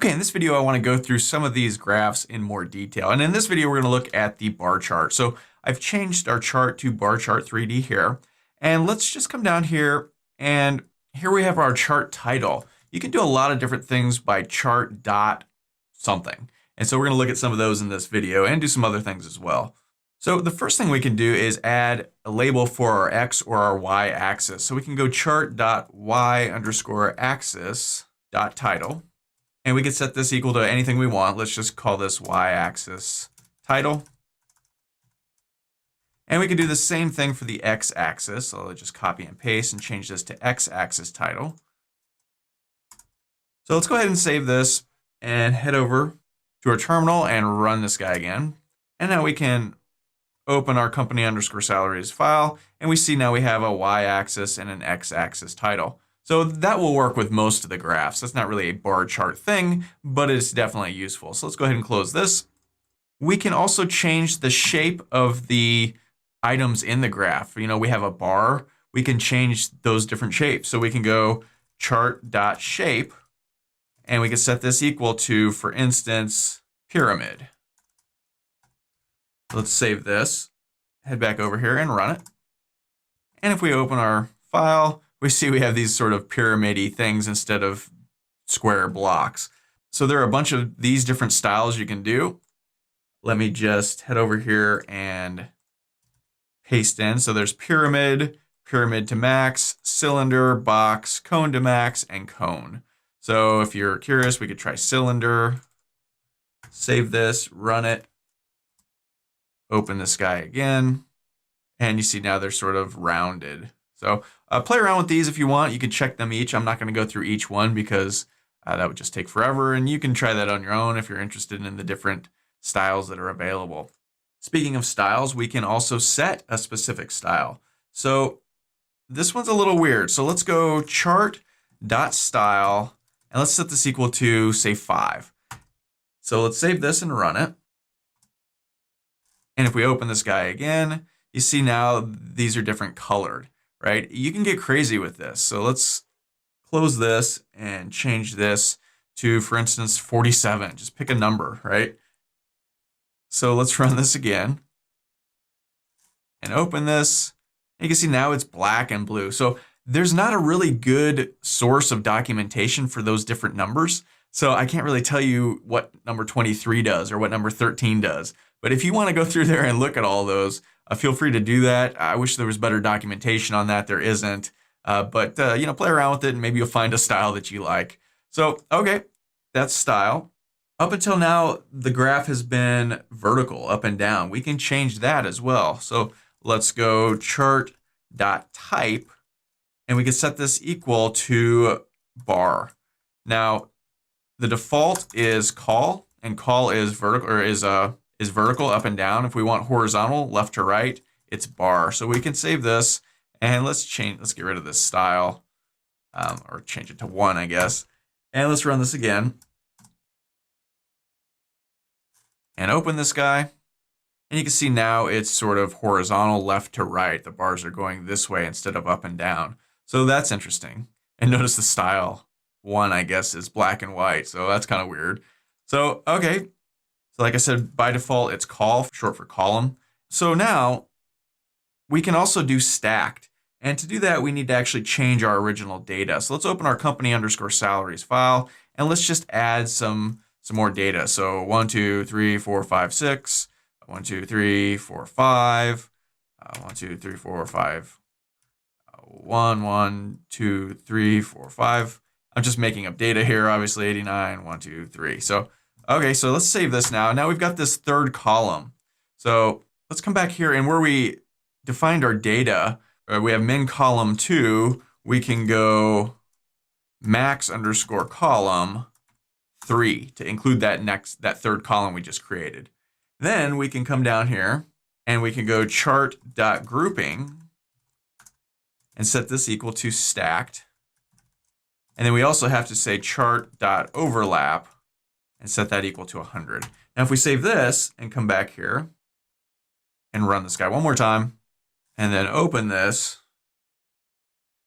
Okay, in this video, I want to go through some of these graphs in more detail. And in this video, we're going to look at the bar chart. So I've changed our chart to bar chart 3D here. And let's just come down here, and here we have our chart title. You can do a lot of different things by chart dot something. And so we're going to look at some of those in this video and do some other things as well. So the first thing we can do is add a label for our X or our Y axis. So we can go chart.y_axis.title. And we can set this equal to anything we want. Let's just call this y-axis title. And we can do the same thing for the x-axis. So I'll just copy and paste and change this to x-axis title. So let's go ahead and save this and head over to our terminal and run this guy again. And now we can open our company_salaries file, and we see now we have a y-axis and an x-axis title. So that will work with most of the graphs. That's not really a bar chart thing, but it's definitely useful. So let's go ahead and close this. We can also change the shape of the items in the graph. You know, we have a bar. We can change those different shapes. So we can go chart.shape, and we can set this equal to, for instance, pyramid. Let's save this, head back over here and run it. And if we open our file, we see we have these sort of pyramid-y things instead of square blocks. So there are a bunch of these different styles you can do. Let me just head over here and paste in. So there's pyramid, pyramid to max, cylinder, box, cone to max, and cone. So if you're curious, we could try cylinder, save this, run it, open this guy again, and you see now they're sort of rounded. So play around with these if you want. You can check them each. I'm not going to go through each one because that would just take forever. And you can try that on your own if you're interested in the different styles that are available. Speaking of styles, we can also set a specific style. So this one's a little weird. So let's go chart.style, and let's set this equal to, say, 5. So let's save this and run it. And if we open this guy again, you see now these are different colored. Right? You can get crazy with this. So let's close this and change this to, for instance, 47. Just pick a number, right? So let's run this again and open this. And you can see now it's black and blue. So there's not a really good source of documentation for those different numbers. So I can't really tell you what number 23 does or what number 13 does. But if you want to go through there and look at all those, feel free to do that. I wish there was better documentation on that. There isn't. But you know, play around with it and maybe you'll find a style that you like. So, okay, that's style. Up until now, the graph has been vertical, up and down. We can change that as well. So let's go chart.type, and we can set this equal to bar. Now, the default is col, and col is vertical, or is vertical up and down. If we want horizontal, left to right, it's bar. So we can save this, and let's get rid of this style, or change it to 1, I guess. And let's run this again. And open this guy. And you can see now it's sort of horizontal left to right. The bars are going this way instead of up and down. So that's interesting. And notice the style 1, I guess, is black and white. So that's kind of weird. So, okay. So like I said, by default, it's col, short for column. So now we can also do stacked. And to do that, we need to actually change our original data. So let's open our company_salaries file, and let's just add some more data. So 1, 2, 3, 4, 5, 6, 1, 2, 3, 4, 5, 1, 2, 3, 4, 5, 1, 1, 2, 3, 4, 5. I'm just making up data here, obviously 89, 1, 2, 3. So okay, so let's save this now. Now we've got this third column. So let's come back here, and where we defined our data, we have min column 2, we can go max_column 3 to include that third column we just created. Then we can come down here and we can go chart.grouping and set this equal to stacked. And then we also have to say chart.overlap and set that equal to 100. Now if we save this and come back here and run this guy one more time and then open this,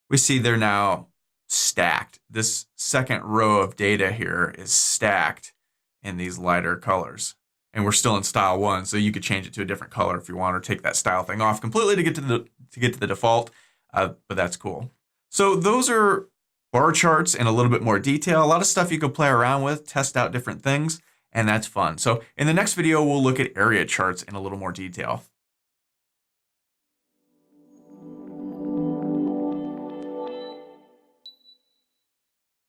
we see they're now stacked. This second row of data here is stacked in these lighter colors. And we're still in style 1, so you could change it to a different color if you want, or take that style thing off completely to get to the default, but that's cool. So those are bar charts in a little bit more detail. A lot of stuff you could play around with, test out different things, and that's fun. So in the next video, we'll look at area charts in a little more detail.